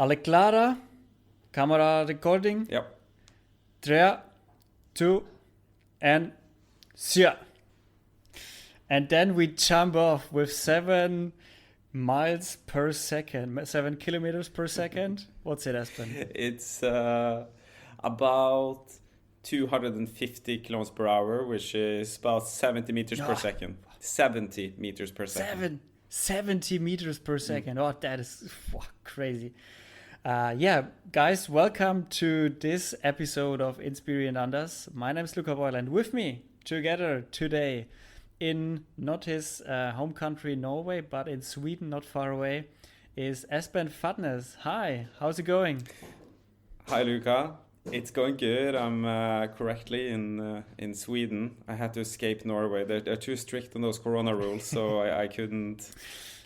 Alle klare? Camera recording? Yep. 3, 2, and yeah. And then we jump off with 7 miles per second, 7 kilometers per second. What's it, Espen? It's about 250 kilometers per hour, which is about 70 meters per second. 70 meters per second. 70 meters per second. Oh, that is crazy. Yeah, guys, welcome to this episode of Inspire and Anders. My name is Luca Boyle, and with me together today in not his home country, Norway, but in Sweden, not far away, is Espen Fadnes. Hi, how's it going? Hi, Luca. It's going good. I'm correctly in Sweden. I had to escape Norway. They're too strict on those corona rules, so I couldn't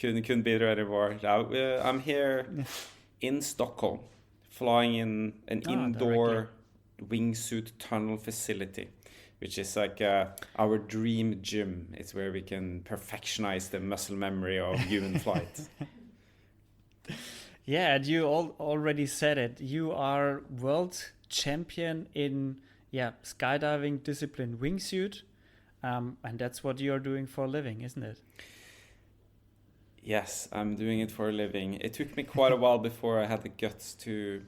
be there anymore. Now, I'm here in Stockholm, flying in an indoor Wingsuit tunnel facility, which is like our dream gym. It's where we can perfectionize the muscle memory of human flight. Yeah, and you already said it. You are world champion in skydiving discipline wingsuit, and that's what you're doing for a living, isn't it? Yes, I'm doing it for a living. It took me quite a while before I had the guts to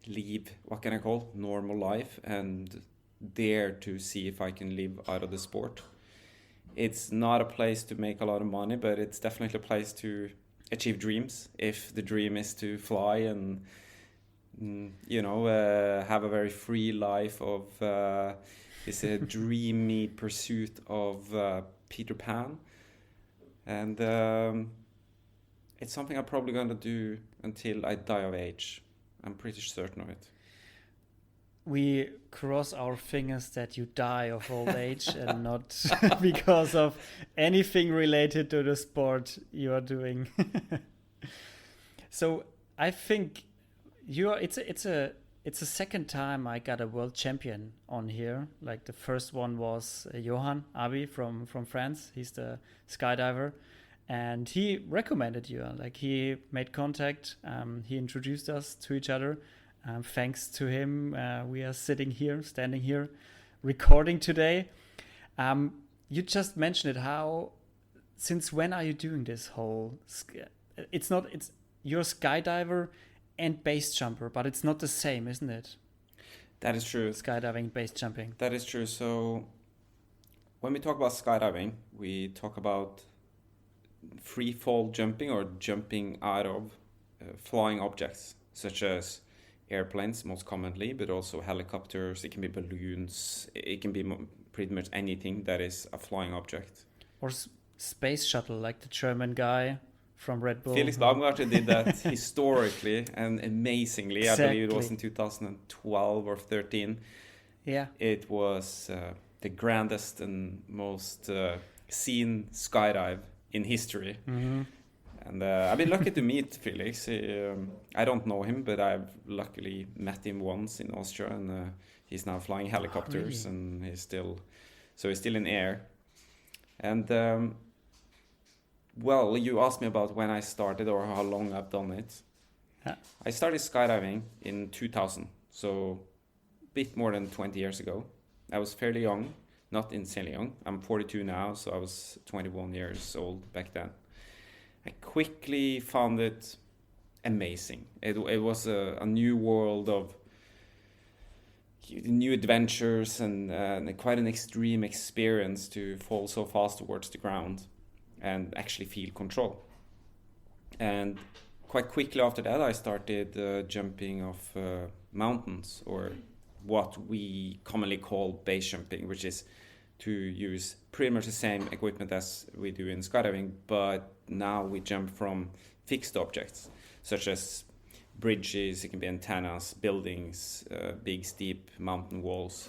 leave, what can I call, normal life and dare to see if I can live out of the sport. It's not a place to make a lot of money, but it's definitely a place to achieve dreams. If the dream is to fly and have a very free life of it's a dreamy pursuit of Peter Pan, and it's something I'm probably going to do until I die of age. I'm pretty certain of it. We cross our fingers that you die of old age and not because of anything related to the sport you are doing. So I think it's a second time I got a world champion on here. Like the first one was Johan Abi from France. He's the skydiver, and he recommended you. Like he made contact. He introduced us to each other. Thanks to him, we are standing here, recording today. You just mentioned it. Since when are you doing this whole? You're a skydiver and base jumper, but it's not the same, isn't it? That is true. Skydiving, base jumping. That is true. So when we talk about skydiving, we talk about free fall jumping or jumping out of flying objects, such as airplanes most commonly, but also helicopters. It can be balloons. It can be pretty much anything that is a flying object. Or space shuttle, like the German guy from Red Bull. Felix Baumgartner did that historically and amazingly. Exactly. I believe it was in 2012 or 13. Yeah. It was the grandest and most seen skydive in history. Mm-hmm. And I've been lucky to meet Felix. I don't know him, but I've luckily met him once in Austria, and he's now flying helicopters, really? And he's still in air. And well, you asked me about when I started or how long I've done it. Yeah. I started skydiving in 2000, so a bit more than 20 years ago. I was fairly young, not insanely young. I'm 42 now, so I was 21 years old back then. I quickly found it amazing. It was a new world of new adventures and quite an extreme experience to fall so fast towards the ground and actually feel control. And quite quickly after that, I started jumping off mountains, or what we commonly call base jumping, which is to use pretty much the same equipment as we do in skydiving, but now we jump from fixed objects, such as bridges, it can be antennas, buildings, big steep mountain walls.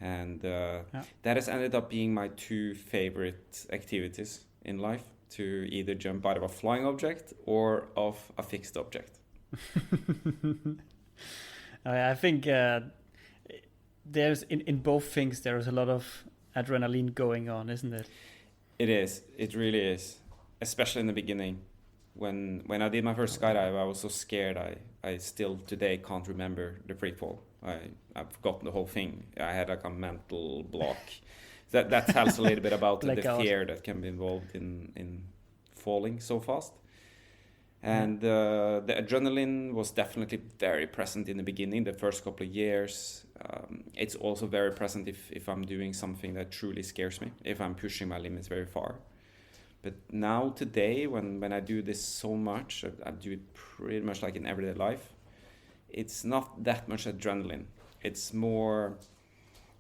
And that has ended up being my two favorite activities in life, to either jump out of a flying object or off a fixed object. I think there's in both things there's a lot of adrenaline going on, isn't it? It is. It really is. Especially in the beginning. when I did my first skydive, I was so scared. I still today can't remember the free fall. I've forgotten the whole thing. I had like a mental block. That tells a little bit about the fear that can be involved in falling so fast. And the adrenaline was definitely very present in the beginning, the first couple of years. It's also very present if I'm doing something that truly scares me, if I'm pushing my limits very far. But now today, when I do this so much, I do it pretty much like in everyday life. It's not that much adrenaline. It's more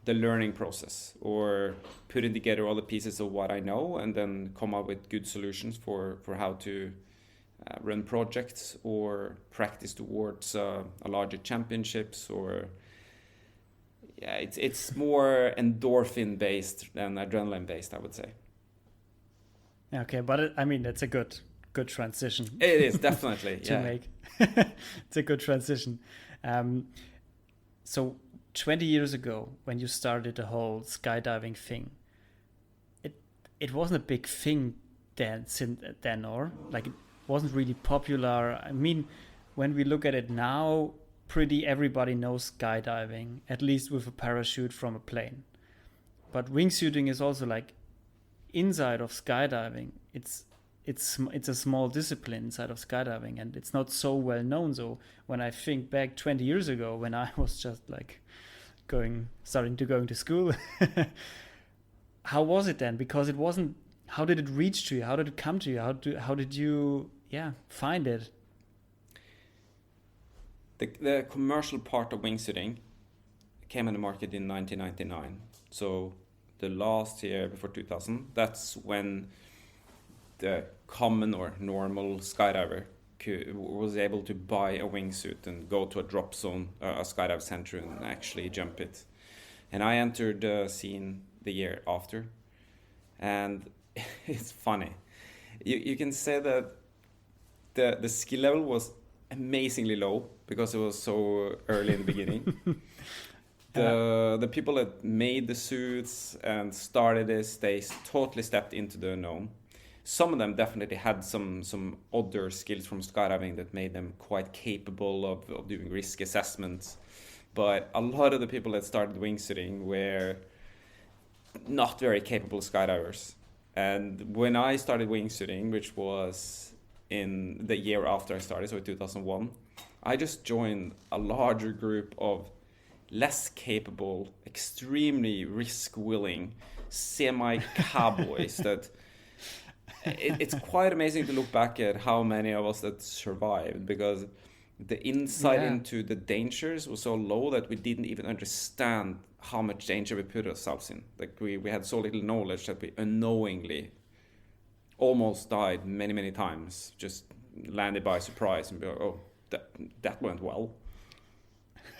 the learning process, or putting together all the pieces of what I know and then come up with good solutions for how to run projects or practice towards a larger championships. Or it's more endorphin based than adrenaline based, I would say. Okay, but I mean, it's a good transition. It is definitely to make. It's a good transition. So 20 years ago, when you started the whole skydiving thing, it wasn't a big thing then, or like it wasn't really popular. I mean, when we look at it now, pretty everybody knows skydiving, at least with a parachute from a plane. But wingsuiting is also like inside of skydiving. It's a small discipline inside of skydiving, and it's not so well known. So when I think back 20 years ago, when I was just like starting to go to school, how was it then? Because it wasn't. How did it reach to you? How did it come to you? How did you find it? The commercial part of wingsuiting came on the market in 1999. So the last year before 2000, that's when the common or normal skydiver was able to buy a wingsuit and go to a drop zone, a skydive center, and actually jump it. And I entered the scene the year after. And it's funny. You can say that the skill level was amazingly low because it was so early in the beginning. The people that made the suits and started this, they totally stepped into the unknown. Some of them definitely had some other skills from skydiving that made them quite capable of doing risk assessments. But a lot of the people that started wingsuiting were not very capable skydivers. And when I started wingsuiting, which was in the year after I started, so in 2001, I just joined a larger group of less capable, extremely risk-willing, semi-cowboys that... It's quite amazing to look back at how many of us that survived, because the insight into the dangers was so low that we didn't even understand how much danger we put ourselves in. Like we had so little knowledge that we unknowingly almost died many times, just landed by surprise and be like, oh, that went well.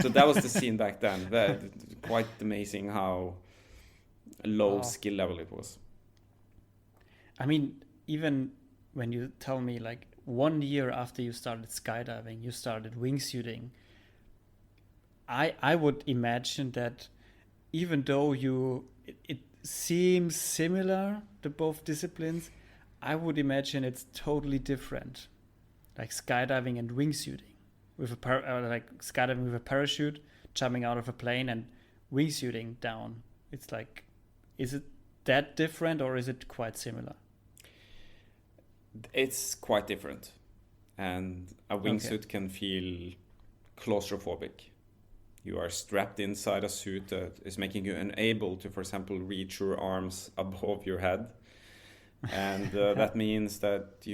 So that was the scene back then. Quite amazing how low skill level it was. I mean, even when you tell me like 1 year after you started skydiving, you started wingsuiting, I would imagine that even though it seems similar to both disciplines, I would imagine it's totally different, like skydiving and wingsuiting, with like skydiving with a parachute, jumping out of a plane, and wingsuiting down. It's like, is it that different or is it quite similar? It's quite different, and a wingsuit can feel claustrophobic. You are strapped inside a suit that is making you unable to, for example, reach your arms above your head, and that means that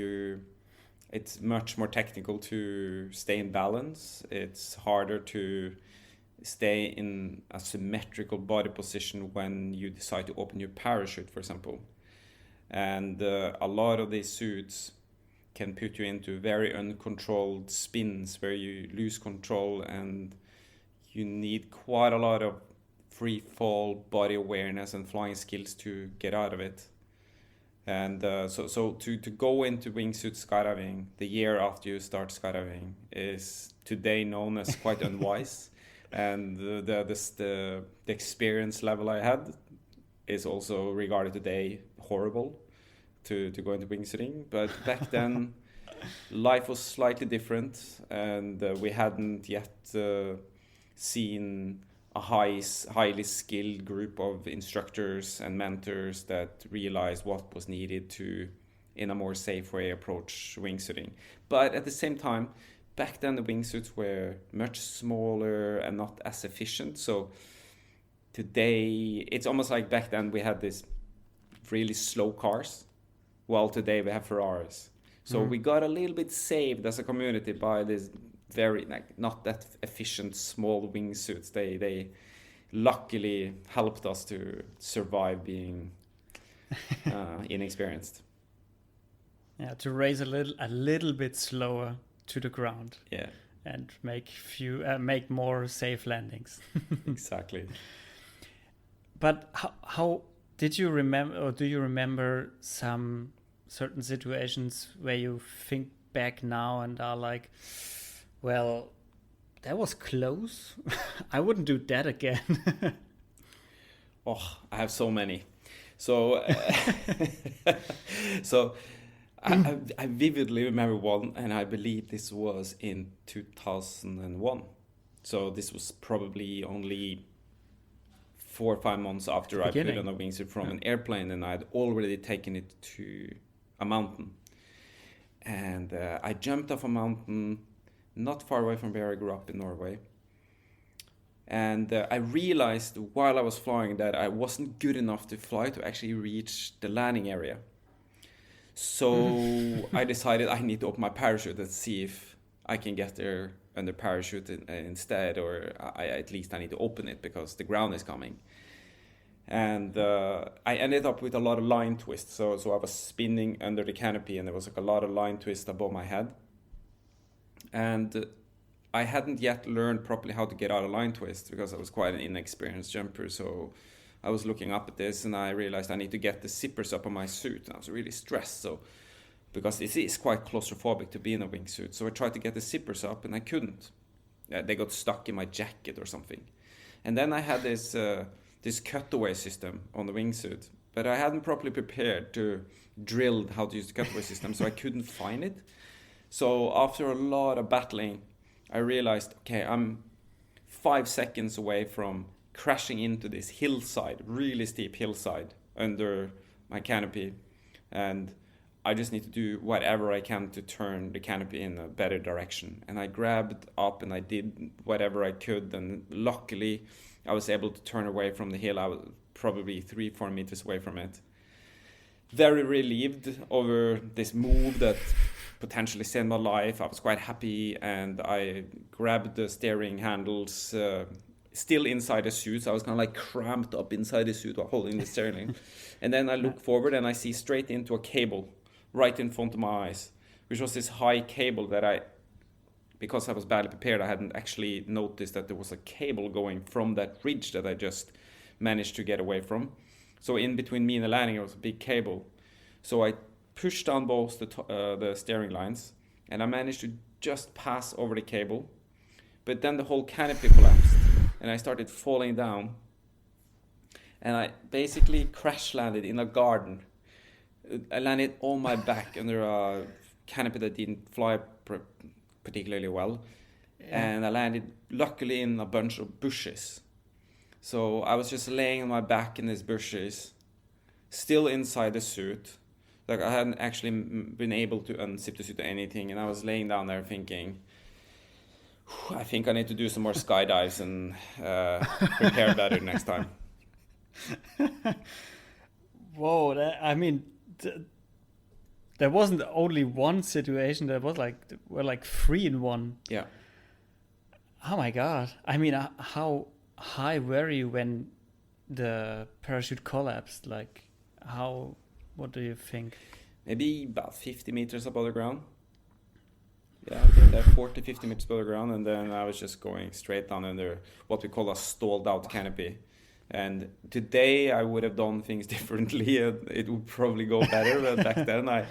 it's much more technical to stay in balance. It's harder to stay in a symmetrical body position when you decide to open your parachute, for example. And a lot of these suits can put you into very uncontrolled spins where you lose control, and you need quite a lot of free fall body awareness and flying skills to get out of it. And so to go into wingsuit skydiving the year after you start skydiving is today known as quite unwise. And the experience level I had is also regarded today horrible to go into wingsuiting. But back then life was slightly different, and we hadn't yet seen a highly skilled group of instructors and mentors that realized what was needed to, in a more safe way, approach wingsuiting. But at the same time, back then the wingsuits were much smaller and not as efficient. So today, it's almost like back then we had these really slow cars, while today we have Ferraris. So we got a little bit saved as a community by this very not that efficient small wingsuits. They luckily helped us to survive being inexperienced. Yeah, to raise a little bit slower to the ground. Yeah, and make more safe landings. Exactly. But how did you remember, or do you remember some certain situations where you think back now and are like, well, that was close. I wouldn't do that again. Oh, I have so many. So, so I vividly remember one, and I believe this was in 2001. So this was probably only 4 or 5 months after I put on a wingsuit from an airplane, and I'd already taken it to a mountain. And I jumped off a mountain not far away from where I grew up in Norway. And I realized while I was flying that I wasn't good enough to fly to actually reach the landing area. So I decided I need to open my parachute and see if I can get there under parachute instead, or at least I need to open it because the ground is coming. And I ended up with a lot of line twists. So I was spinning under the canopy, and there was like a lot of line twists above my head. And I hadn't yet learned properly how to get out of line twists because I was quite an inexperienced jumper. So I was looking up at this, and I realized I need to get the zippers up on my suit. And I was really stressed, because it is quite claustrophobic to be in a wingsuit. So I tried to get the zippers up, and I couldn't. They got stuck in my jacket or something. And then I had this cutaway system on the wingsuit, but I hadn't properly prepared to drill how to use the cutaway system, so I couldn't find it. So after a lot of battling, I realized, okay, I'm 5 seconds away from crashing into this hillside, really steep hillside under my canopy, and I just need to do whatever I can to turn the canopy in a better direction. And I grabbed up and I did whatever I could, and luckily I was able to turn away from the hill. I was probably 3-4 meters away from it. Very relieved over this move that potentially saved my life. I was quite happy, and I grabbed the steering handles still inside the suit. So I was kind of like cramped up inside the suit while holding the steering. And then I look forward and I see straight into a cable right in front of my eyes, which was this high cable that because I was badly prepared, I hadn't actually noticed that there was a cable going from that ridge that I just managed to get away from. So in between me and the landing, there was a big cable. So I pushed down both the steering lines, and I managed to just pass over the cable. But then the whole canopy collapsed, and I started falling down. And I basically crash landed in a garden. I landed on my back under a canopy that didn't fly particularly well. Yeah. And I landed luckily in a bunch of bushes. So I was just laying on my back in these bushes, still inside the suit. Like I hadn't actually been able to unzip the suit or anything. And I was laying down there thinking, I think I need to do some more skydives and prepare better next time. Whoa, there wasn't only one situation. There was like 3 in one. Yeah. Oh my God. I mean, how high were you when the parachute collapsed? Like, what do you think? Maybe about 50 meters above the ground. Yeah, I think that 40, 50 meters above the ground. And then I was just going straight down under what we call a stalled out canopy. And today I would have done things differently. It would probably go better. But back then I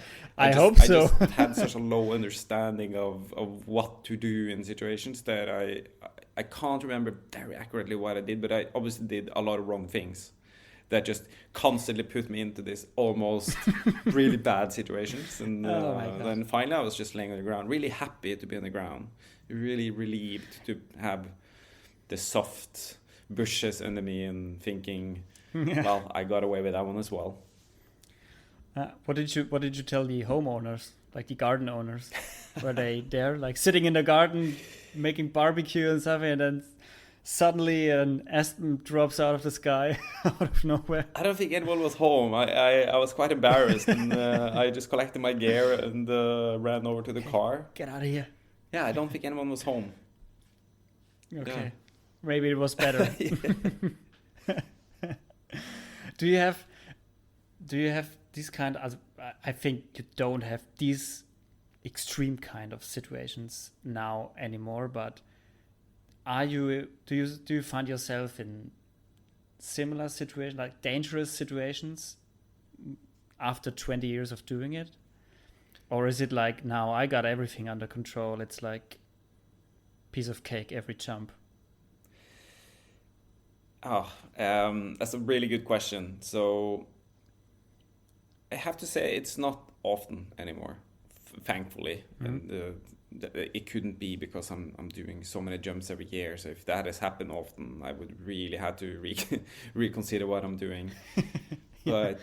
hope so. I just had such a low understanding of what to do in situations that I can't remember very accurately what I did, but I obviously did a lot of wrong things. that just constantly put me into this almost really bad situations. And then finally I was just laying on the ground, really happy to be on the ground, really relieved to have the soft bushes under me and thinking, well, I got away with that one as well. What did you tell the homeowners, like the garden owners? Were they there, like sitting in the garden, making barbecue and something, and then suddenly an Espen drops out of the sky out of nowhere? I don't think anyone was home. I was quite embarrassed, and I just collected my gear and ran over to the car. Get out of here. Yeah, I don't think anyone was home. Okay. Yeah. Maybe it was better. Do you have these kind of, I think you don't have these extreme kind of situations now anymore, but do you find yourself in similar situations, like dangerous situations after 20 years of doing it? Or is it like, now I got everything under control, it's like piece of cake every jump? That's a really good question. So I have to say it's not often anymore, thankfully. And it couldn't be because I'm doing so many jumps every year. So if that has happened often, I would really have to reconsider what I'm doing. But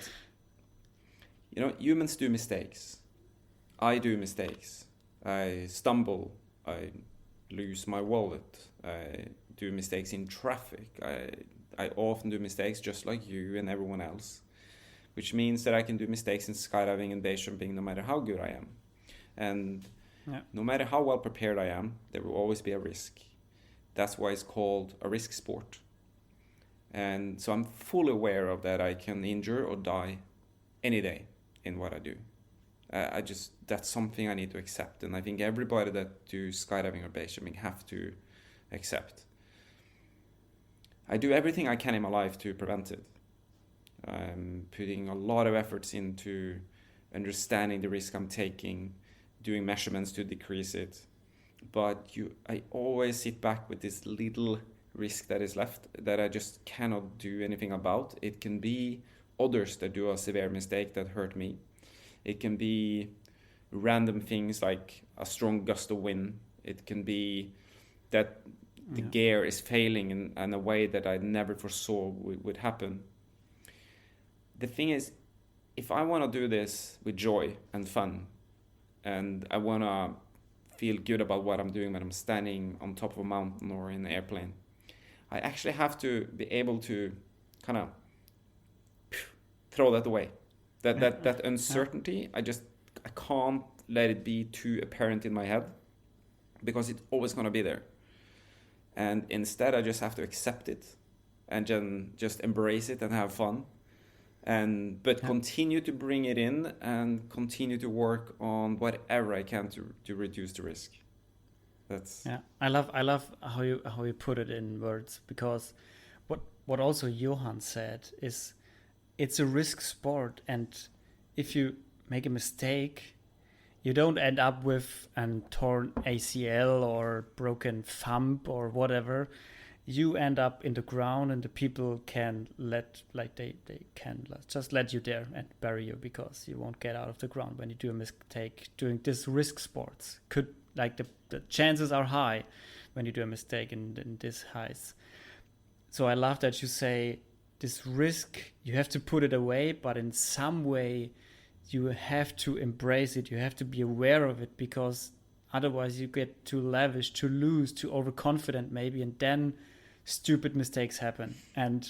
humans do mistakes. I do mistakes. I stumble. I lose my wallet. I do mistakes in traffic. I often do mistakes just like you and everyone else, which means that I can do mistakes in skydiving and base jumping no matter how good I am. And no matter how well prepared I am, there will always be a risk. That's why it's called a risk sport. And so I'm fully aware of that. I can injure or die any day in what I do. That's something I need to accept. And I think everybody that do skydiving or base jumping have to accept. I do everything I can in my life to prevent it. I'm putting a lot of efforts into understanding the risk I'm taking, doing measurements to decrease it. But I always sit back with this little risk that is left that I just cannot do anything about. It can be others that do a severe mistake that hurt me. It can be random things like a strong gust of wind. It can be that the gear is failing in a way that I never foresaw would happen. The thing is, if I want to do this with joy and fun, and I want to feel good about what I'm doing when I'm standing on top of a mountain or in an airplane, I actually have to be able to kind of throw that away. That uncertainty, I can't let it be too apparent in my head, because it's always going to be there. And instead, I just have to accept it and then just embrace it and have fun. But continue to bring it in and continue to work on whatever I can to reduce the risk. I love how you put it in words, because what also Johan said is it's a risk sport, and if you make a mistake, you don't end up with a torn ACL or broken thumb or whatever. You end up in the ground, and the people can just let you there and bury you, because you won't get out of the ground when you do a mistake doing this risk sports. The chances are high when you do a mistake in this highs. So I love that you say this risk, you have to put it away, but in some way you have to embrace it. You have to be aware of it, because otherwise you get too lavish, too loose, too overconfident maybe, and then stupid mistakes happen. And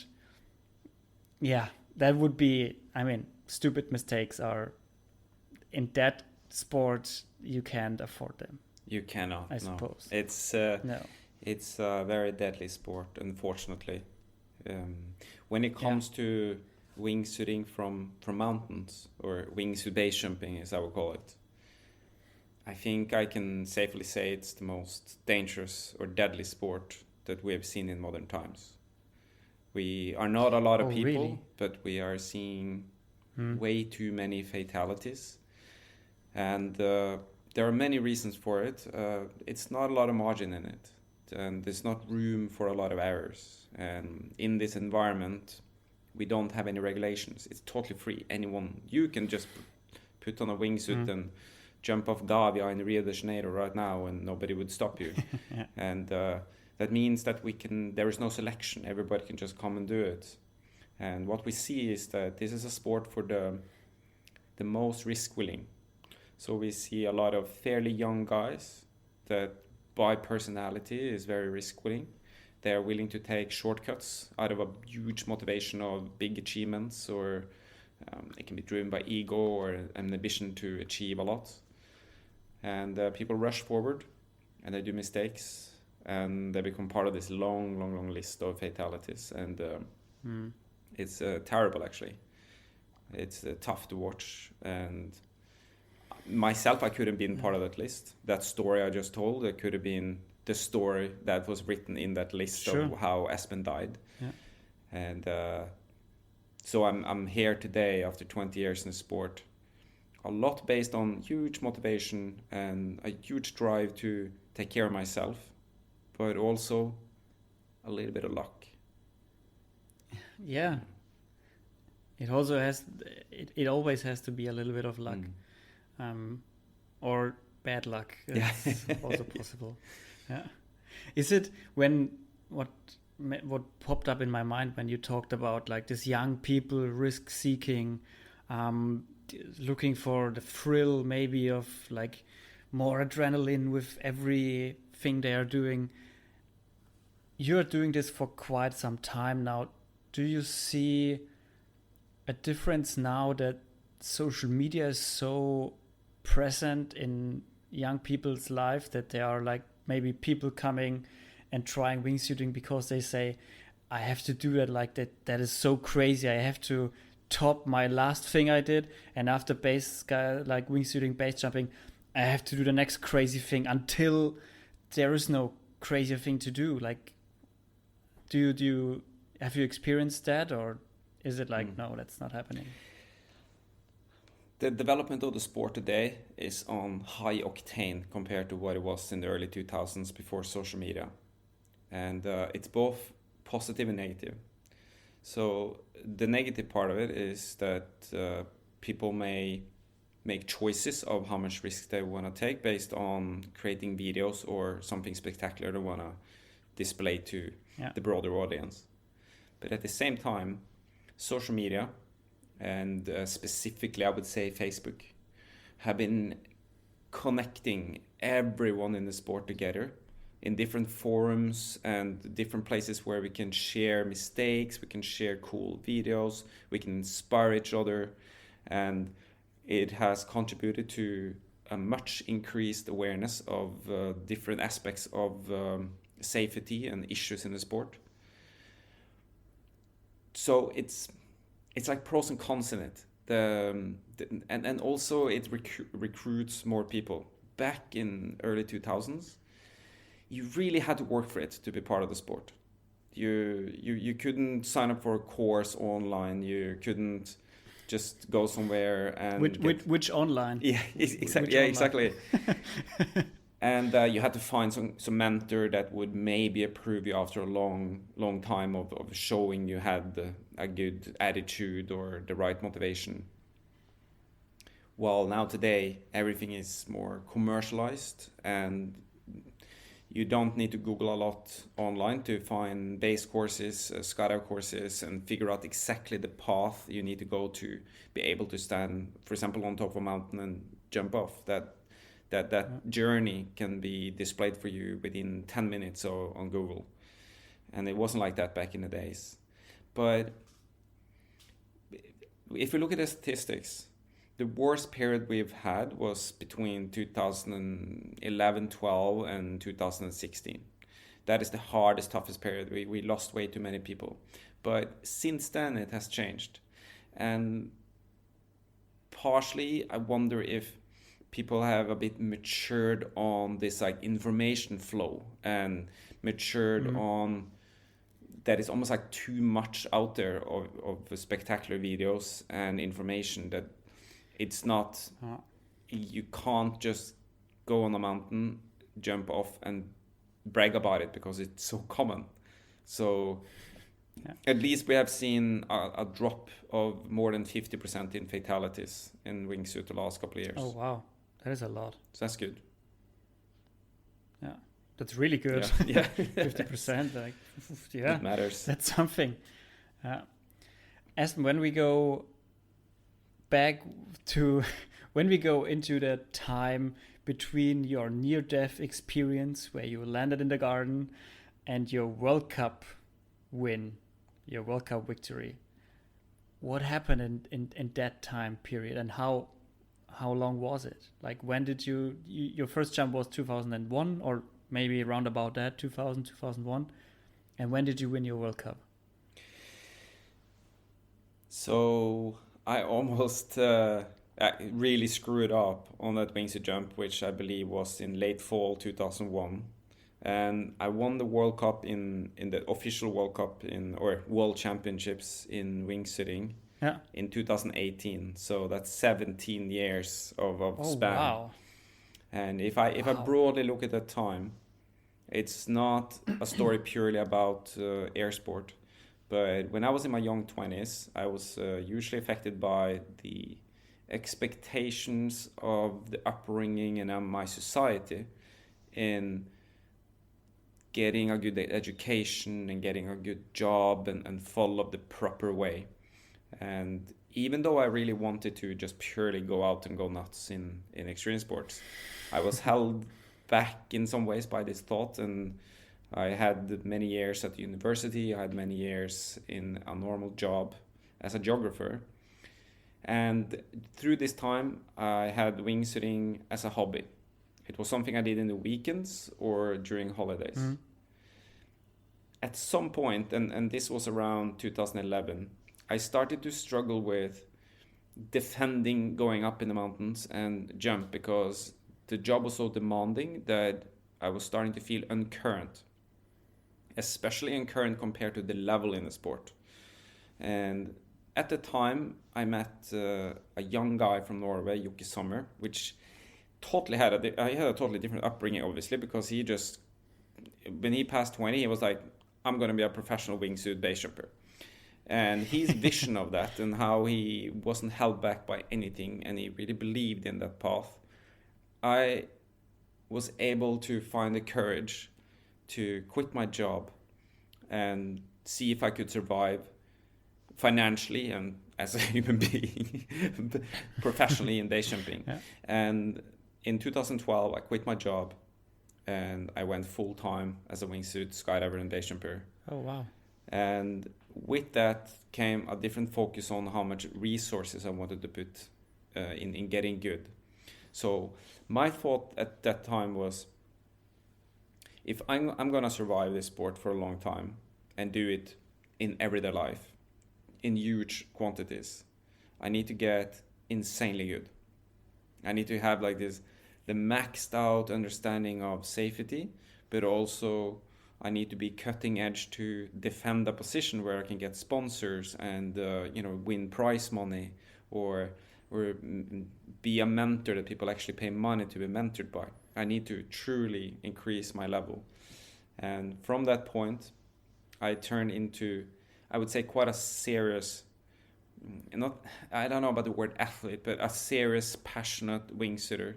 that would be, stupid mistakes are, in that sport, you can't afford them. You cannot, I suppose. It's a very deadly sport, unfortunately. When it comes to wingsuiting from mountains, or wingsuit base jumping as I would call it, I think I can safely say it's the most dangerous or deadly sport that we have seen in modern times. We are not a lot of people, really? But we are seeing way too many fatalities. And there are many reasons for it. It's not a lot of margin in it, and there's not room for a lot of errors. And in this environment, We don't have any regulations. It's totally free. Anyone, you can just put on a wingsuit and jump off Gavia in Rio de Janeiro right now, and nobody would stop you. Yeah. And that means that there is no selection. Everybody can just come and do it. And what we see is that this is a sport for the most risk willing. So we see a lot of fairly young guys that by personality is very risk willing. They are willing to take shortcuts out of a huge motivation of big achievements, or it can be driven by ego or an ambition to achieve a lot. And people rush forward and they do mistakes, and they become part of this long list of fatalities. And it's terrible, actually. It's tough to watch. And myself, I could have been part of that list. That story I just told, it could have been the story that was written in that list of how Espen died. Yeah. And so I'm here today after 20 years in the sport, a lot based on huge motivation and a huge drive to take care of myself, but also a little bit of luck. Yeah. It also it always has to be a little bit of luck, or bad luck. It's also possible. Yeah. Is it what popped up in my mind when you talked about like this young people risk seeking, looking for the thrill maybe of like more adrenaline with everything they are doing? You're doing this for quite some time now. Do you see a difference now that social media is so present in young people's life, that they are like maybe people coming and trying wingsuiting because they say, I have to do that, like that is so crazy, I have to top my last thing I did, and after like wingsuiting, base jumping, I have to do the next crazy thing until there is no crazier thing to do? Like, have you experienced that, or is it like no, that's not happening? The development of the sport today is on high octane compared to what it was in the early 2000s before social media. And it's both positive and negative. So the negative part of it is that people may make choices of how much risk they want to take based on creating videos or something spectacular they want to display to the broader audience. But at the same time, social media, and specifically I would say Facebook, have been connecting everyone in the sport together in different forums and different places where we can share mistakes, we can share cool videos, we can inspire each other, and it has contributed to a much increased awareness of different aspects of safety and issues in the sport. So it's like pros and cons in it. And also it recruits more people. Back in early 2000s, you really had to work for it to be part of the sport. You couldn't sign up for a course online. You couldn't just go somewhere and which online? Yeah, exactly. Yeah, exactly. And you had to find some mentor that would maybe approve you after a long time of showing you had a good attitude or the right motivation. While now today, everything is more commercialized, and you don't need to Google a lot online to find base courses, skydive courses, and figure out exactly the path you need to go to be able to stand, for example, on top of a mountain and jump off. That journey can be displayed for you within 10 minutes on Google. And it wasn't like that back in the days. But if you look at the statistics, the worst period we've had was between 2011, 12 and 2016. That is the hardest, toughest period. We lost way too many people. But since then, it has changed. And partially, I wonder if people have a bit matured on this like information flow, and matured on that it's almost like too much out there of spectacular videos and information, that it's not, you can't just go on a mountain, jump off and brag about it because it's so common. So At least we have seen a drop of more than 50% in fatalities in wingsuit the last couple of years. Oh wow, that is a lot. So that's good. Yeah, that's really good. Yeah, 50%. Like, yeah, it matters. That's something. Espen, when we go back to when we go into the time between your near-death experience where you landed in the garden and your World Cup win, your World Cup victory, what happened in that time period, and how long was it? Like, when did your first jump was 2001, or maybe around about that, 2000, 2001, and when did you win your World Cup? So I almost really screwed up on that wingsuit jump, which I believe was in late fall 2001. And I won the World Cup in the official World Cup or World Championships in wingsuiting in 2018. So that's 17 years of span. Wow. And if I broadly look at that time, it's not a story purely about air sport. But when I was in my young 20s, I was usually affected by the expectations of the upbringing and my society in getting a good education and getting a good job and follow the proper way. And even though I really wanted to just purely go out and go nuts in extreme sports, I was held back in some ways by this thought. And I had many years at the university, I had many years in a normal job as a geographer. And through this time, I had wingsuiting as a hobby. It was something I did in the weekends or during holidays. Mm-hmm. At some point, and this was around 2011, I started to struggle with defending going up in the mountains and jump because the job was so demanding that I was starting to feel uncurrent, especially uncurrent compared to the level in the sport. And at the time, I met a young guy from Norway, Yuki Sommer, which totally had a totally different upbringing, obviously, because he just, when he passed 20, he was like, I'm going to be a professional wingsuit base jumper. And his vision of that and how he wasn't held back by anything and he really believed in that path, I was able to find the courage to quit my job and see if I could survive financially and as a human being, professionally in base jumping. Yeah. And in 2012, I quit my job and I went full time as a wingsuit skydiver and base jumper. Oh, wow. And with that came a different focus on how much resources I wanted to put in getting good. So my thought at that time was, if I'm going to survive this sport for a long time and do it in everyday life, in huge quantities, I need to get insanely good. I need to have like this, the maxed out understanding of safety, but also I need to be cutting edge to defend a position where I can get sponsors and win prize money or be a mentor that people actually pay money to be mentored by. I need to truly increase my level. And from that point, I turned into, I would say, quite a serious, I don't know about the word athlete, but a serious, passionate wingsuiter,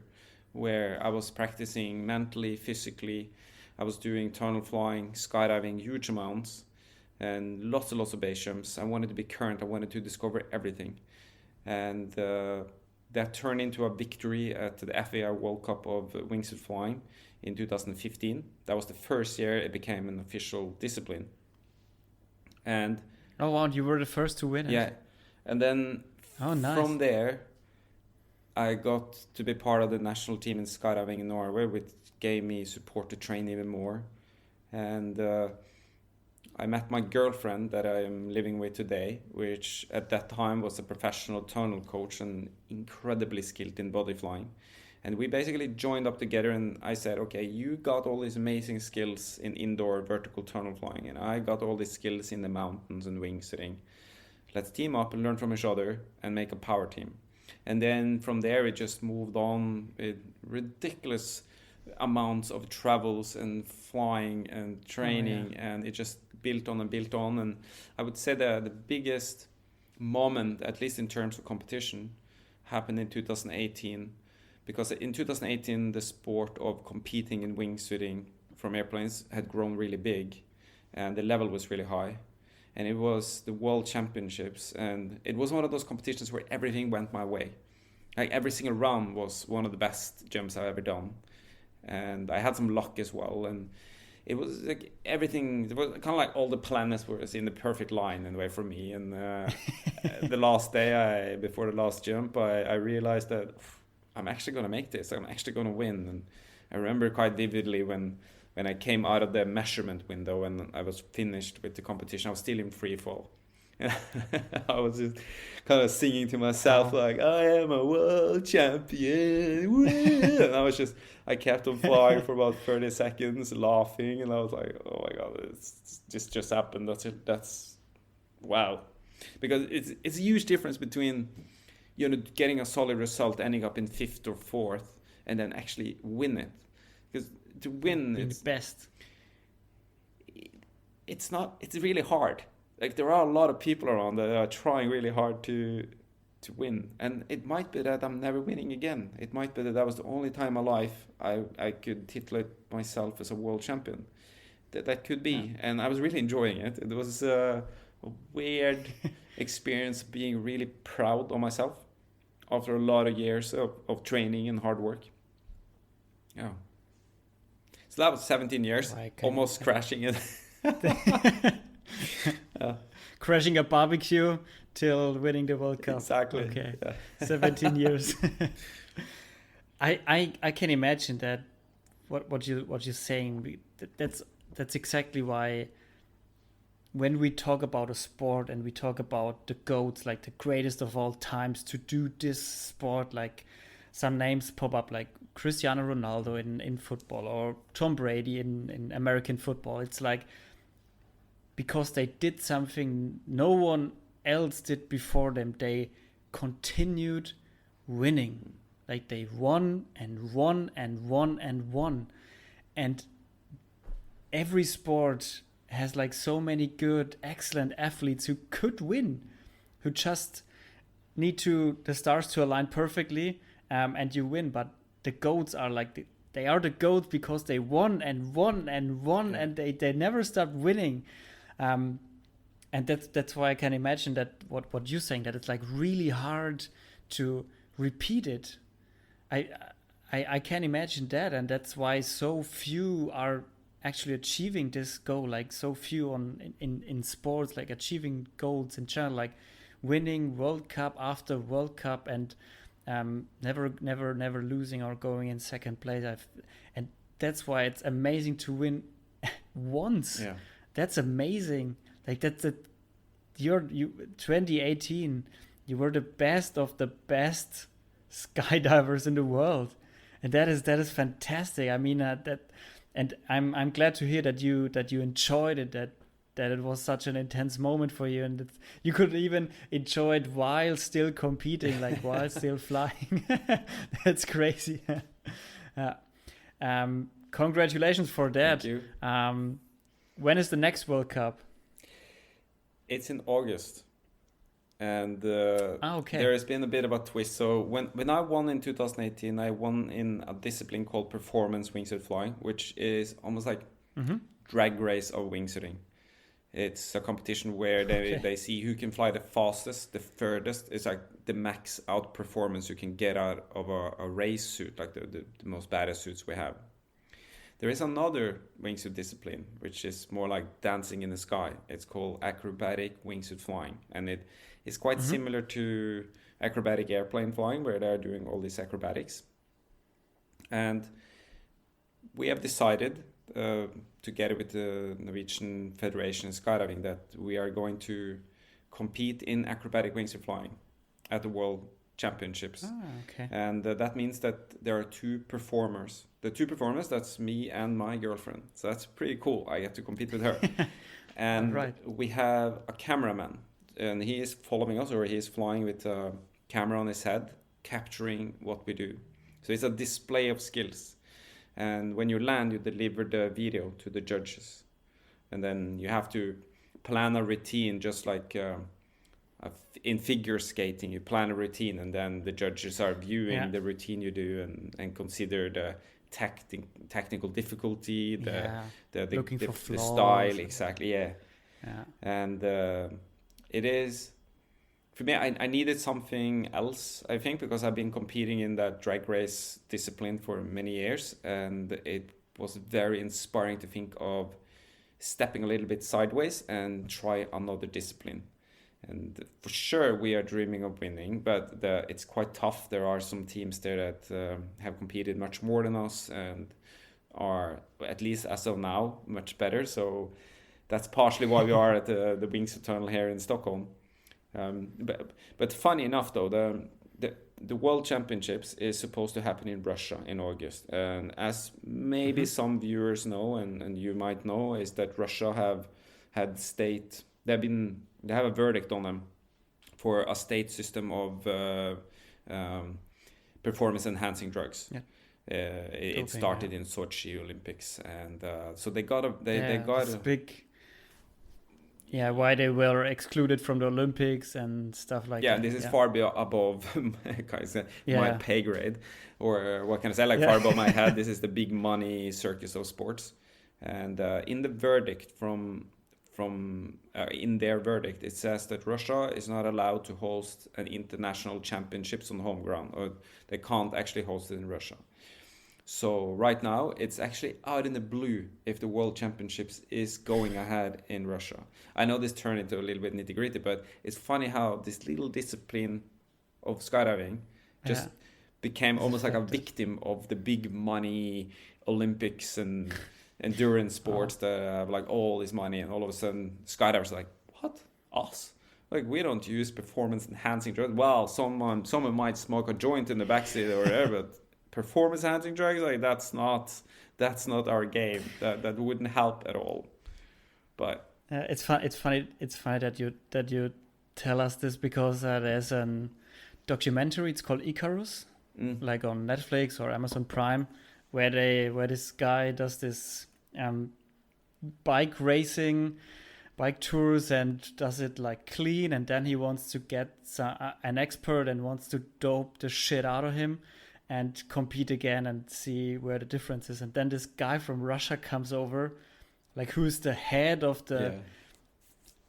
where I was practicing mentally, physically. I was doing tunnel flying, skydiving, huge amounts, and lots of base jumps. I wanted to be current. I wanted to discover everything. And that turned into a victory at the FAI World Cup of wingsuit flying in 2015. That was the first year it became an official discipline. And oh wow, you were the first to win it. Yeah. And then nice. From there, I got to be part of the national team in skydiving in Norway, which gave me support to train even more. And I met my girlfriend that I am living with today, which at that time was a professional tunnel coach and incredibly skilled in body flying. And we basically joined up together, and I said, okay, you got all these amazing skills in indoor vertical tunnel flying, and I got all these skills in the mountains and wingsuiting. Let's team up and learn from each other and make a power team. And then from there, it just moved on with ridiculous amounts of travels and flying and training, and it just built on and built on. And I would say that the biggest moment, at least in terms of competition, happened in 2018. Because in 2018, the sport of competing in wingsuiting from airplanes had grown really big, and the level was really high. And it was the World Championships, and it was one of those competitions where everything went my way. Like every single round was one of the best jumps I've ever done. And I had some luck as well. And it was like everything, it was kind of like all the planets were in the perfect line in a way for me. And the last day, before the last jump, I realized that I'm actually going to make this. I'm actually going to win. And I remember quite vividly when I came out of the measurement window and I was finished with the competition, I was still in free fall. I was just kind of singing to myself like, I am a world champion. Woo! And I kept on flying for about 30 seconds laughing, and I was like, oh my God, this just happened. That's it. That's wow. Because it's a huge difference between, you know, getting a solid result, ending up in 5th or 4th, and then actually win it. Because to win, it's the best. It's really hard. Like there are a lot of people around that are trying really hard to win, and it might be that I'm never winning again. It might be that was the only time in my life I could titulate myself as a world champion. That could be, yeah. And I was really enjoying it. It was a weird experience, being really proud of myself after a lot of years of training and hard work. Yeah. So that was 17 years, almost crashing it. Crashing a barbecue till winning the World Cup. Exactly. Okay. Yeah. 17 years. I can imagine that what you're saying. That's exactly why when we talk about a sport and we talk about the GOATs, like the greatest of all times to do this sport, like some names pop up like Cristiano Ronaldo in football or Tom Brady in American football. It's like, because they did something no one else did before them, they continued winning. Like they won and won and won and won. And every sport has like so many good, excellent athletes who could win, who just need the stars to align perfectly, and you win. But the GOATs are like, they are the GOATs because they won and won and won, and they never stopped winning. And that's why I can imagine that what you're saying, that it's like really hard to repeat it. I can imagine that, and that's why so few are actually achieving this goal. Like so few in sports, like achieving goals in general, like winning World Cup after World Cup, and never losing or going in second place. And that's why it's amazing to win once. Yeah. That's amazing. Like you 2018, you were the best of the best skydivers in the world, and that is fantastic. I mean and I'm glad to hear that you enjoyed it, that it was such an intense moment for you, and that you could even enjoy it while still competing, like while still flying. That's crazy. Congratulations for that. Thank you. When is the next World Cup? It's in August. And okay. There has been a bit of a twist. So when I won in 2018, I won in a discipline called performance wingsuit flying, which is almost like drag race of wingsuiting. It's a competition where they see who can fly the fastest, the furthest. It's like the max out performance you can get out of a race suit, like the most badass suits we have. There is another wingsuit discipline, which is more like dancing in the sky. It's called acrobatic wingsuit flying. And it is quite similar to acrobatic airplane flying, where they're doing all these acrobatics. And we have decided, together with the Norwegian Federation of Skydiving, that we are going to compete in acrobatic wingsuit flying at the World Championships. Okay. And that means that there are two performers. The two performers, that's me and my girlfriend. So that's pretty cool. I get to compete with her. And we have a cameraman, and he is following us, or he is flying with a camera on his head, capturing what we do. So it's a display of skills. And when you land, you deliver the video to the judges. and then you have to plan a routine, just like in figure skating, you plan a routine, and then the judges are viewing the routine you do and consider the technical difficulty, the style, exactly, and it is. For me, I needed something else, I think, because I've been competing in that drag race discipline for many years, and it was very inspiring to think of stepping a little bit sideways and try another discipline. And for sure, we are dreaming of winning, but it's quite tough. There are some teams there that have competed much more than us and are, at least as of now, much better. So that's partially why we are at the Wingsuit tunnel here in Stockholm. But funny enough, though, the World Championships is supposed to happen in Russia in August, and as maybe some viewers know, and you might know, is that Russia have a verdict on them for a state system of performance enhancing drugs. It started in Sochi Olympics, and so they got a big. Yeah, why they were excluded from the Olympics and stuff like that. Yeah, this is far above my pay grade, or what can I say, like far above my head. This is the big money circus of sports. And in the verdict in their verdict, it says that Russia is not allowed to host an international championships on home ground, or they can't actually host it in Russia. So right now, it's actually out in the blue if the World Championships is going ahead in Russia. I know this turned into a little bit nitty-gritty, but it's funny how this little discipline of skydiving just became almost like a victim of the big money Olympics and endurance sports that have like all this money, and all of a sudden skydivers are like, what? Us? Like, we don't use performance enhancing drugs. Well, someone might smoke a joint in the backseat or whatever, but performance enhancing drugs, like that's not our game. That wouldn't help at all. But it's funny that you tell us this, because there's a documentary. It's called Icarus, like on Netflix or Amazon Prime, where this guy does this bike tours and does it like clean, and then he wants to get an expert and wants to dope the shit out of him and compete again and see where the difference is. And then this guy from Russia comes over, like, who's the head of the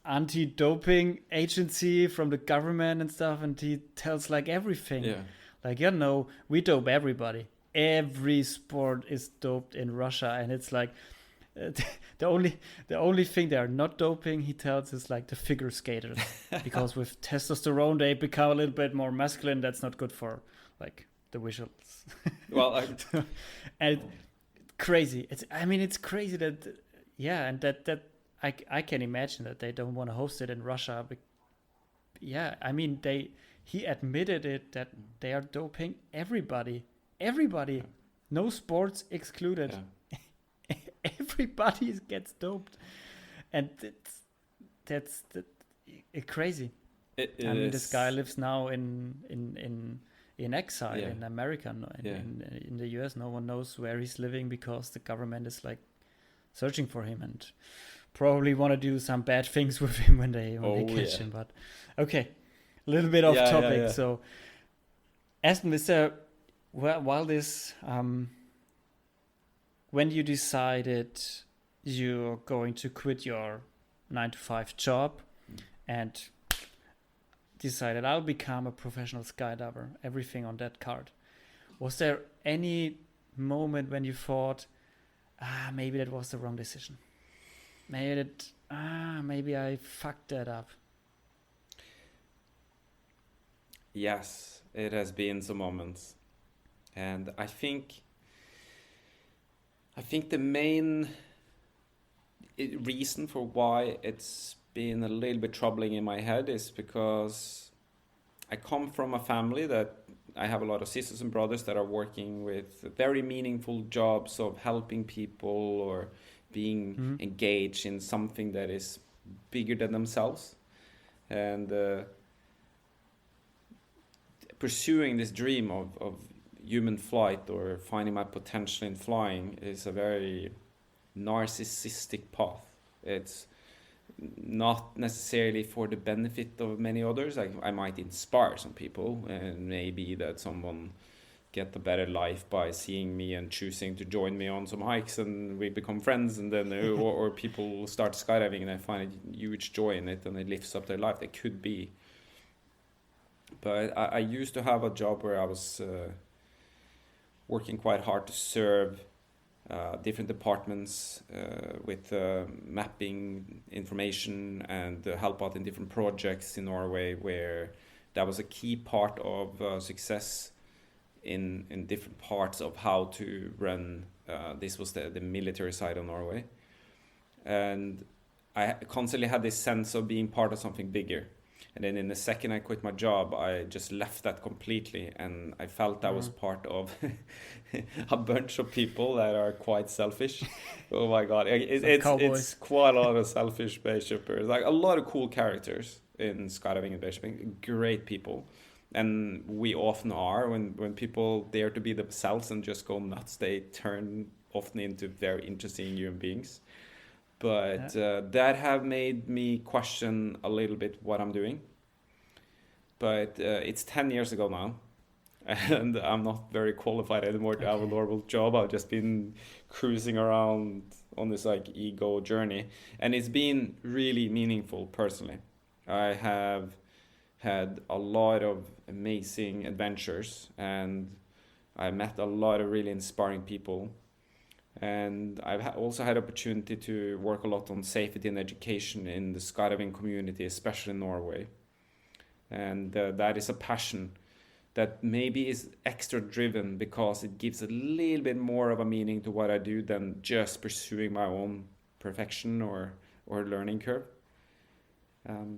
anti-doping agency from the government and stuff, and he tells like everything. Like, we dope everybody. Every sport is doped in Russia, and it's like the only thing they are not doping, he tells, is like the figure skaters, because with testosterone they become a little bit more masculine. That's not good for like the visuals. Well, and crazy. It's crazy that and that I can imagine that they don't want to host it in Russia. But he admitted it, that they are doping everybody, no sports excluded. Everybody gets doped, and that's crazy. This guy lives now in exile in America, in the US. No one knows where he's living, because the government is like searching for him and probably want to do some bad things with him when they catch him. But okay, a little bit off topic. So, Espen, is there, while this, when you decided you're going to quit your 9-to-5 job and decided I'll become a professional skydiver, everything on that card, was there any moment when you thought, maybe that was the wrong decision? Maybe I fucked that up? Yes, it has been some moments. And I think the main reason for why it's been a little bit troubling in my head is because I come from a family that I have a lot of sisters and brothers that are working with very meaningful jobs of helping people or being engaged in something that is bigger than themselves. And pursuing this dream of human flight or finding my potential in flying is a very narcissistic path. It's not necessarily for the benefit of many others. Like I might inspire some people, and maybe that someone get a better life by seeing me and choosing to join me on some hikes, and we become friends, and then or people start skydiving and I find a huge joy in it and it lifts up their life. That could be. But I used to have a job where I was working quite hard to serve different departments with mapping information and help out in different projects in Norway, where that was a key part of success in different parts of how to run. This was the military side of Norway. And I constantly had this sense of being part of something bigger. And then in the second I quit my job, I just left that completely. And I felt I was part of a bunch of people that are quite selfish. Oh my God. It's quite a lot of selfish base jumpers. Like a lot of cool characters in skydiving and base jumping. Great people. And we often are. When people dare to be themselves and just go nuts, they turn often into very interesting human beings. But that have made me question a little bit what I'm doing. But it's 10 years ago now, and I'm not very qualified anymore to have a normal job. I've just been cruising around on this like ego journey, and it's been really meaningful personally. I have had a lot of amazing adventures, and I met a lot of really inspiring people. And I've also had opportunity to work a lot on safety and education in the skydiving community, especially in Norway. And that is a passion that maybe is extra driven because it gives a little bit more of a meaning to what I do than just pursuing my own perfection or learning curve.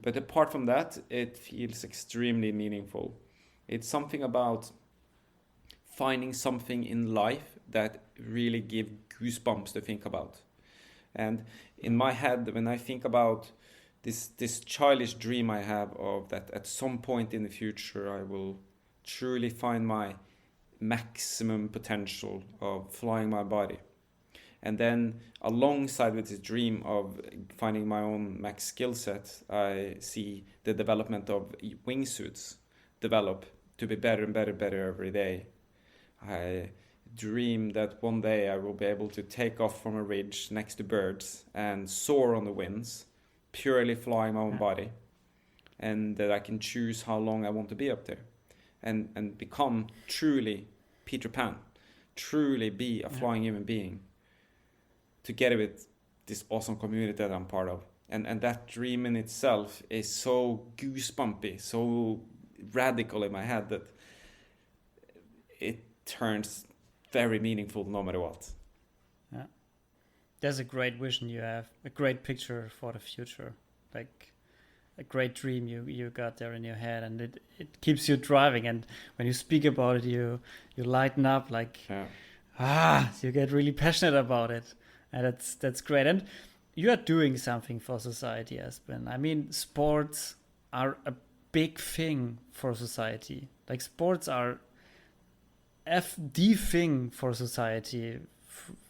But apart from that, it feels extremely meaningful. It's something about finding something in life that really give goosebumps to think about. And in my head, when I think about this childish dream I have of that at some point in the future I will truly find my maximum potential of flying my body. And then alongside with this dream of finding my own max skill set, I see the development of wingsuits develop to be better and better every day. I dream that one day I will be able to take off from a ridge next to birds and soar on the winds, purely flying my own body, and that I can choose how long I want to be up there, and become truly Peter Pan, truly be a flying human being, together with this awesome community that I'm part of. And that dream in itself is so goosebumpy, so radical in my head that it turns very meaningful no matter what. Yeah, there's a great vision you have, a great picture for the future, like a great dream you got there in your head, and it keeps you driving. And when you speak about it, you lighten up, like you get really passionate about it, and that's great. And you are doing something for society, Espen. I mean, sports are a big thing for society. Like sports are the thing for society,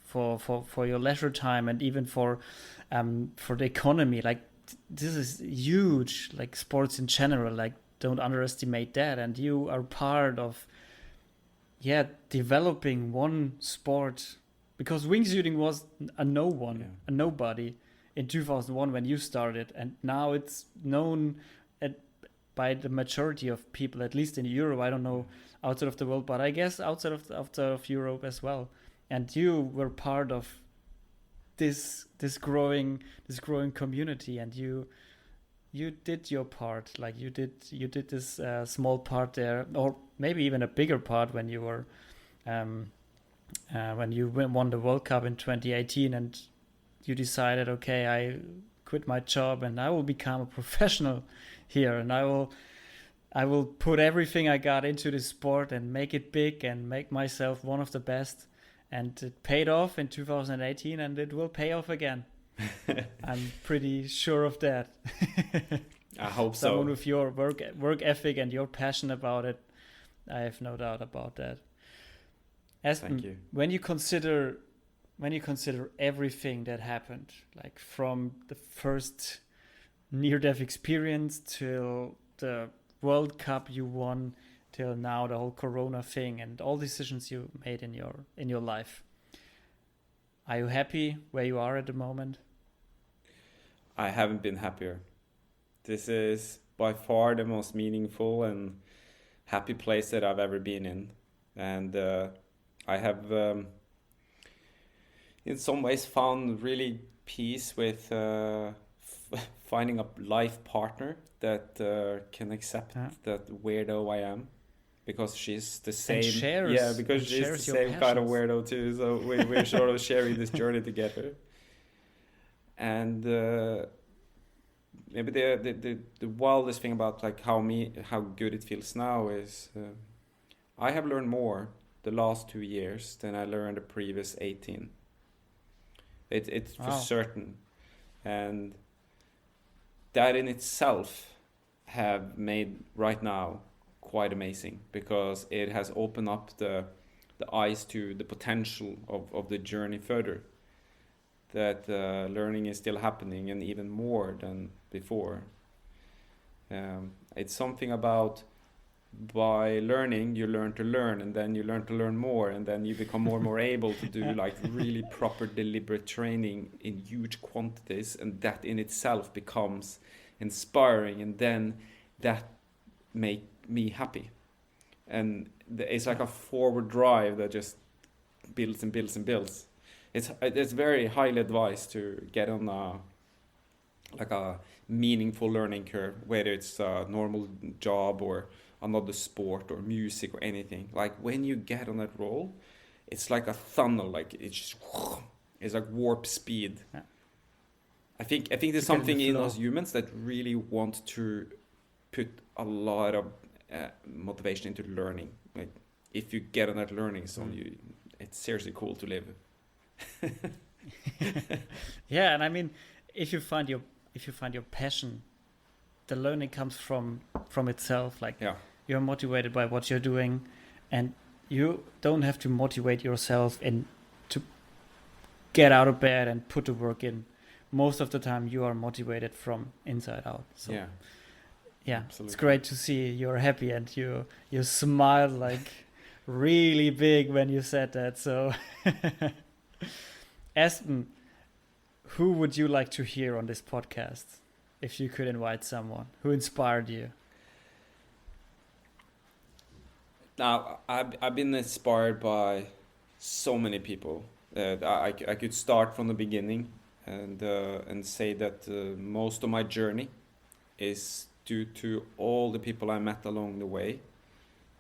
for your leisure time, and even for the economy. Like this is huge. Like sports in general. Like don't underestimate that. And you are part of developing one sport, because wingsuiting was a nobody in 2001 when you started, and now it's known by the majority of people, at least in Europe. I don't know outside of the world, but I guess outside of Europe as well. And you were part of this growing community, and you did your part. Like you did this small part there, or maybe even a bigger part when you were when you won the World Cup in 2018, and you decided, okay, I quit my job and I will become a professional here, and I will put everything I got into this sport and make it big and make myself one of the best. And it paid off in 2018, and it will pay off again. I'm pretty sure of that. I hope so. Someone with your work ethic and your passion about it, I have no doubt about that. Thank you. When you consider when you consider everything that happened, like from the first near-death experience till the World Cup you won, till now the whole Corona thing and all decisions you made in your life, are you happy where you are at the moment? I haven't been happier. This is by far the most meaningful and happy place that I've ever been in. And I have, in some ways, found really peace with finding a life partner that can accept that weirdo I am. Because she's the same. Because she's the same kind of weirdo too. So we're sort of sharing this journey together. And maybe the wildest thing about like how good it feels now is I have learned more the last 2 years than I learned the previous 18. It's for certain, and that in itself have made right now quite amazing, because it has opened up the eyes to the potential of the journey further. That learning is still happening, and even more than before. It's something about, by learning you learn to learn, and then you learn to learn more, and then you become more and more able to do like really proper deliberate training in huge quantities, and that in itself becomes inspiring, and then that make me happy. And it's like a forward drive that just builds and builds and builds. It's very highly advised to get on a meaningful learning curve, whether it's a normal job or another sport or music or anything. Like when you get on that roll, it's like a tunnel, like it's like warp speed. Yeah. I think there's something in us humans that really want to put a lot of motivation into learning. Like if you get on that learning zone, it's seriously cool to live. Yeah, and I mean, if you find your passion, the learning comes from itself. Like you're motivated by what you're doing, and you don't have to motivate yourself and to get out of bed and put the work in. Most of the time you are motivated from inside out. So yeah, it's great to see you're happy, and you smiled like really big when you said that. So Espen, who would you like to hear on this podcast if you could invite someone who inspired you? Now, I've been inspired by so many people. I could start from the beginning and say that most of my journey is due to all the people I met along the way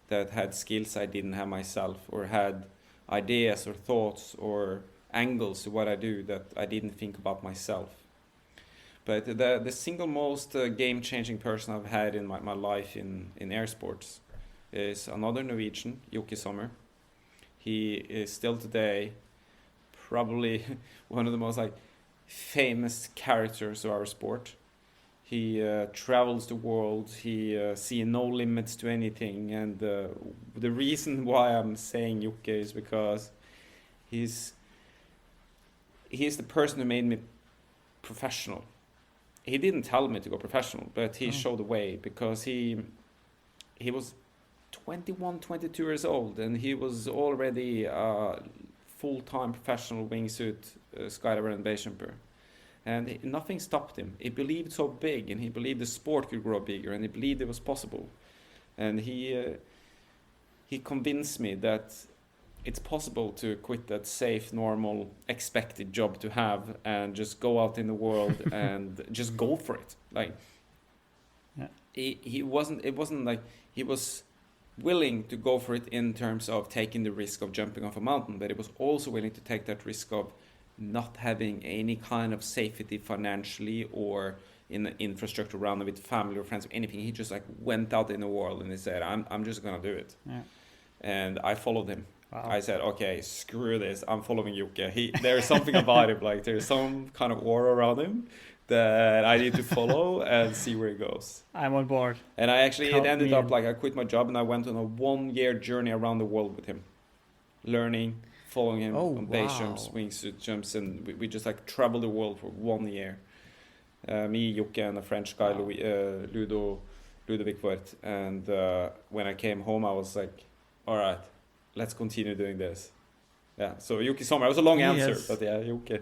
that had skills I didn't have myself, or had ideas or thoughts or angles to what I do that I didn't think about myself. But the single most game-changing person I've had in my life in air sports is another Norwegian, Jokke Sommer. He is still today probably one of the most famous characters of our sport. He travels the world. He sees no limits to anything. And the reason why I'm saying Jokke is because he's the person who made me professional. He didn't tell me to go professional, but he showed the way, because he was 21, 22 years old, and he was already a full-time professional wingsuit skydiver and basejumper. And nothing stopped him. He believed so big, and he believed the sport could grow bigger, and he believed it was possible. And he convinced me that it's possible to quit that safe, normal, expected job to have and just go out in the world and just go for it. Like, it wasn't like he was willing to go for it in terms of taking the risk of jumping off a mountain, but he was also willing to take that risk of not having any kind of safety financially or in the infrastructure around it with family or friends or anything. He just went out in the world and he said, I'm just gonna do it. And I followed him. Wow. I said, okay, screw this, I'm following Jokke. There's something about him, like there's some kind of aura around him that I need to follow and see where it goes. I'm on board. And it ended up I quit my job and I went on a 1-year journey around the world with him, learning, following him Oh, on base jumps, wow. wingsuit jumps, and we just like traveled the world for 1 year. Me, Jokke, and a French guy, Wow. Ludovic Wert. And when I came home, I was like, all right, let's continue doing this. Yeah, so Yuki Sommer. It was a long He answer, has but yeah, Yuki.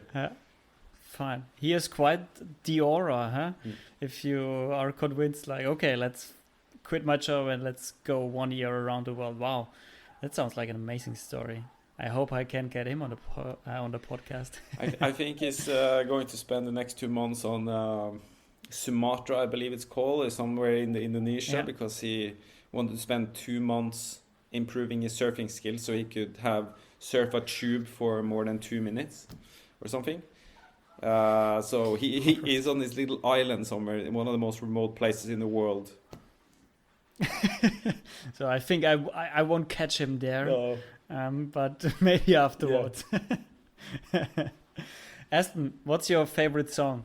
fine. He has quite the aura, huh? Mm. If you are convinced, like, okay, let's quit my job and let's go 1 year around the world. Wow, that sounds like an amazing story. I hope I can get him on the podcast. I think he's going to spend the next 2 months on Sumatra, I believe it's called, somewhere in the Indonesia, Yeah. because he wanted to spend 2 months improving his surfing skills so he could have surf a tube for more than 2 minutes or something. So he is on this little island somewhere in one of the most remote places in the world. So I think I won't catch him there, No. but maybe afterwards. Espen, what's your favorite song?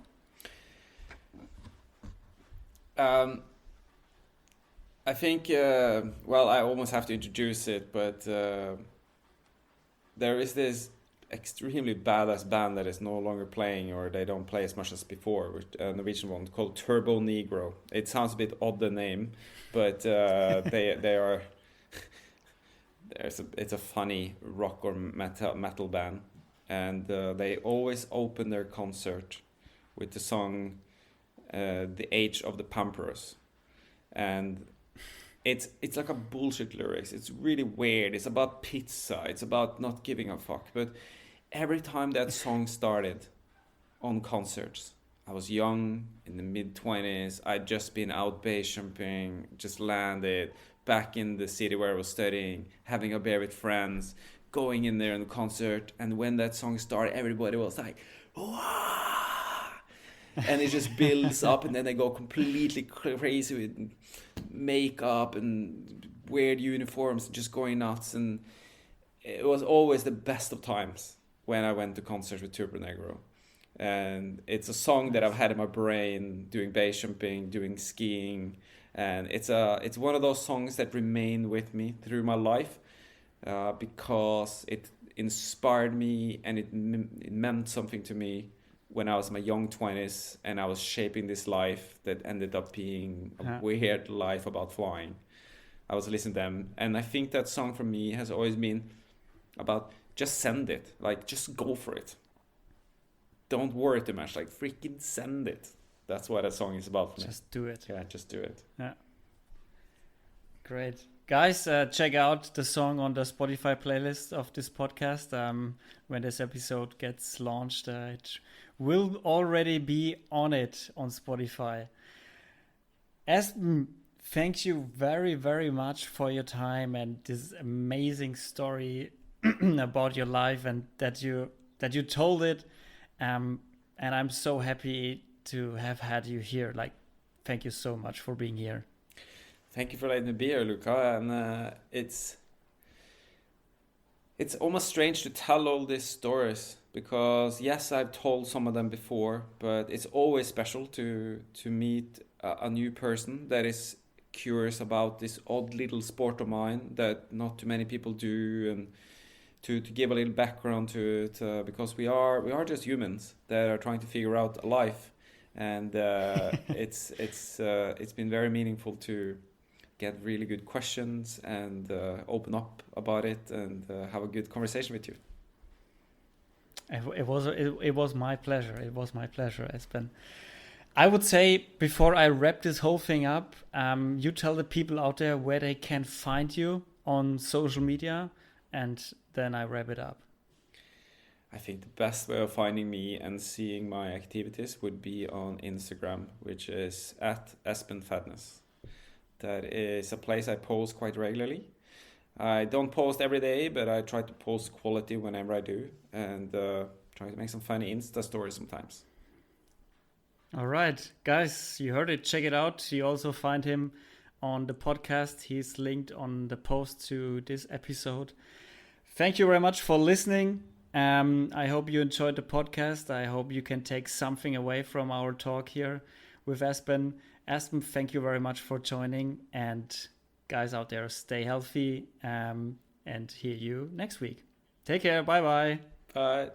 I think, well, I almost have to introduce it, but there is this extremely badass band that is no longer playing, or they don't play as much as before, which, a Norwegian one called Turbo Negro. It sounds a bit odd, the name, but they are it's a funny rock or metal band, and they always open their concert with the song "The Age of the Pamperos," and it's like a bullshit lyrics. It's really weird. It's about pizza. It's about not giving a fuck. But every time that song started on concerts, I was young, in the mid-20s. I'd just been out base jumping, just landed back in the city where I was studying, having a beer with friends, going in there in the concert. And when that song started, everybody was like, "Wah!" And it just builds up, and then they go completely crazy with makeup and weird uniforms, just going nuts. And it was always the best of times when I went to concerts with Turbo Negro. And it's a song that I've had in my brain doing base jumping, doing skiing, and it's one of those songs that remain with me through my life, because it inspired me, and it meant something to me when I was in my young 20s, and I was shaping this life that ended up being a weird life about flying. I was listening to them, and I think that song for me has always been about just send it, like just go for it. Don't worry too much, like freaking send it. That's what that song is about for me. Just do it. Yeah, just do it. Yeah. Great. Guys, check out the song on the Spotify playlist of this podcast. When this episode gets launched, it will already be on it on Spotify. Espen, thank you very, very much for your time and this amazing story about your life, and that you told it. And I'm so happy to have had you here. Like, thank you so much for being here. Thank you for letting me be here, Luca. And it's almost strange to tell all these stories, because yes, I've told some of them before, but it's always special to meet a new person that is curious about this odd little sport of mine that not too many people do, and to give a little background to it, because we are just humans that are trying to figure out a life, and it's been very meaningful to get really good questions and open up about it, and have a good conversation with you. It was my pleasure. It was my pleasure, Espen. I would say, before I wrap this whole thing up, you tell the people out there where they can find you on social media, and then I wrap it up. I think the best way of finding me and seeing my activities would be on Instagram, which is at Espenfadnes. That is a place I post quite regularly. I don't post every day, but I try to post quality whenever I do, and try to make some funny Insta stories sometimes. All right, guys, you heard it. Check it out. You also find him on the podcast. He's linked on the post to this episode. Thank you very much for listening. I hope you enjoyed the podcast. I hope you can take something away from our talk here with Espen. Espen, thank you very much for joining. And guys out there, stay healthy, and hear you next week. Take care. Bye bye. Bye.